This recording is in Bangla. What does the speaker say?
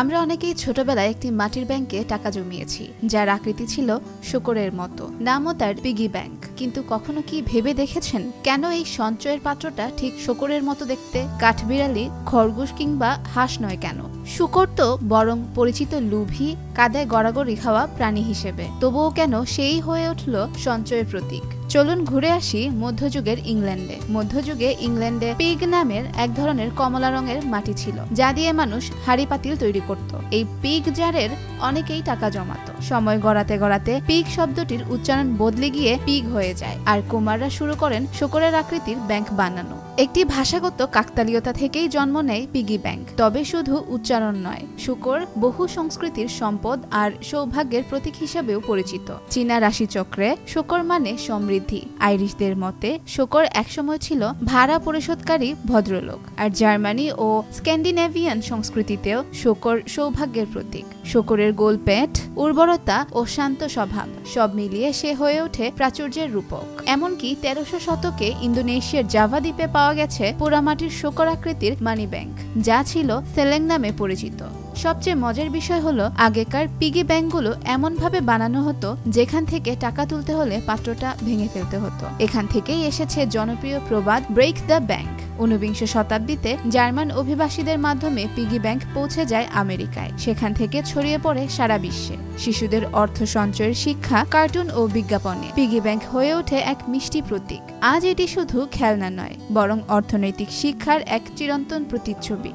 আমরা অনেকেই ছোটবেলায় একটি মাটির ব্যাংকে টাকা জমিয়েছি, যার আকৃতি ছিল শূকরের মতো। নামও তার পিগি ব্যাংক। কিন্তু কখনো কি ভেবে দেখেছেন কেন এই সঞ্চয়ের পাত্রটা ঠিক শূকরের মতো দেখতে? কাঠবিড়ালি, খরগোশ কিংবা হাঁস নয় কেন? শূকর তো বরং পরিচিত লোভী, কাদায় গড়াগড়ি খাওয়া প্রাণী হিসেবে। তবুও কেন সেই হয়ে উঠল সঞ্চয়ের প্রতীক? চলুন ঘুরে আসি মধ্যযুগের ইংল্যান্ডে। মধ্যযুগে ইংল্যান্ডে পিগ নামের এক ধরনের কমলা রঙের মাটি ছিল, যা দিয়ে মানুষ হাঁড়ি পাতিল তৈরি করত। এই পিগ জারের অনেকেই টাকা জমাতো। সময় গড়াতে গড়াতে পিগ শব্দটির উচ্চারণ বদলে গিয়ে পিগ হয়ে যায়, আর কুমাররা শুরু করেন শূকরের আকৃতির ব্যাংক বানানো। একটি ভাষাগত কাকতালীয়তা থেকেই জন্ম নেয় পিগি ব্যাংক। তবে শুধু উচ্চারণ নয়, শূকর বহু সংস্কৃতির সম্পদ আর সৌভাগ্যের প্রতীক হিসেবেও পরিচিত। চীনা রাশিচক্রে শূকর মানে সমৃদ্ধি। আইরিশদের মতে শূকর একসময় ছিল ভাড়া পরিশোধকারী ভদ্রলোক, আর জার্মানি ও স্ক্যান্ডিনেভিয়ান সংস্কৃতিতেও শূকর সৌভাগ্যের প্রতীক। শূকরের গোল পেট, উর্বরতা ও শান্ত স্বভাব সব মিলিয়ে সে হয়ে ওঠে প্রাচুর্যের রূপক। এমনকি 1300 শতকে ইন্দোনেশিয়ার জাভা দ্বীপে পাওয়া গেছে পোড়ামাটির শূকর আকৃতির মানি ব্যাংক, যা ছিল সেলেং নামে পরিচিত। সবচেয়ে মজার বিষয় হলো, আগেকার পিগি ব্যাংকগুলো এমনভাবে বানানো হতো যেখান থেকে টাকা তুলতে হলে পাত্রটা ভেঙে ফেলতে হতো। এখান থেকেই এসেছে জনপ্রিয় প্রবাদ ব্রেক দ্য ব্যাংক। 19বিংশ শতাব্দীতে জার্মান অভিবাসীদের মাধ্যমে পিগি ব্যাংক পৌঁছে যায় আমেরিকায়। সেখান থেকে ছড়িয়ে পড়ে সারা বিশ্বে। শিশুদের অর্থ সঞ্চয়ের শিক্ষা, কার্টুন ও বিজ্ঞাপনে পিগি ব্যাংক হয়ে ওঠে এক মিষ্টি প্রতীক। আজ এটি শুধু খেলনা নয়, বরং অর্থনৈতিক শিক্ষার এক চিরন্তন প্রতিচ্ছবি।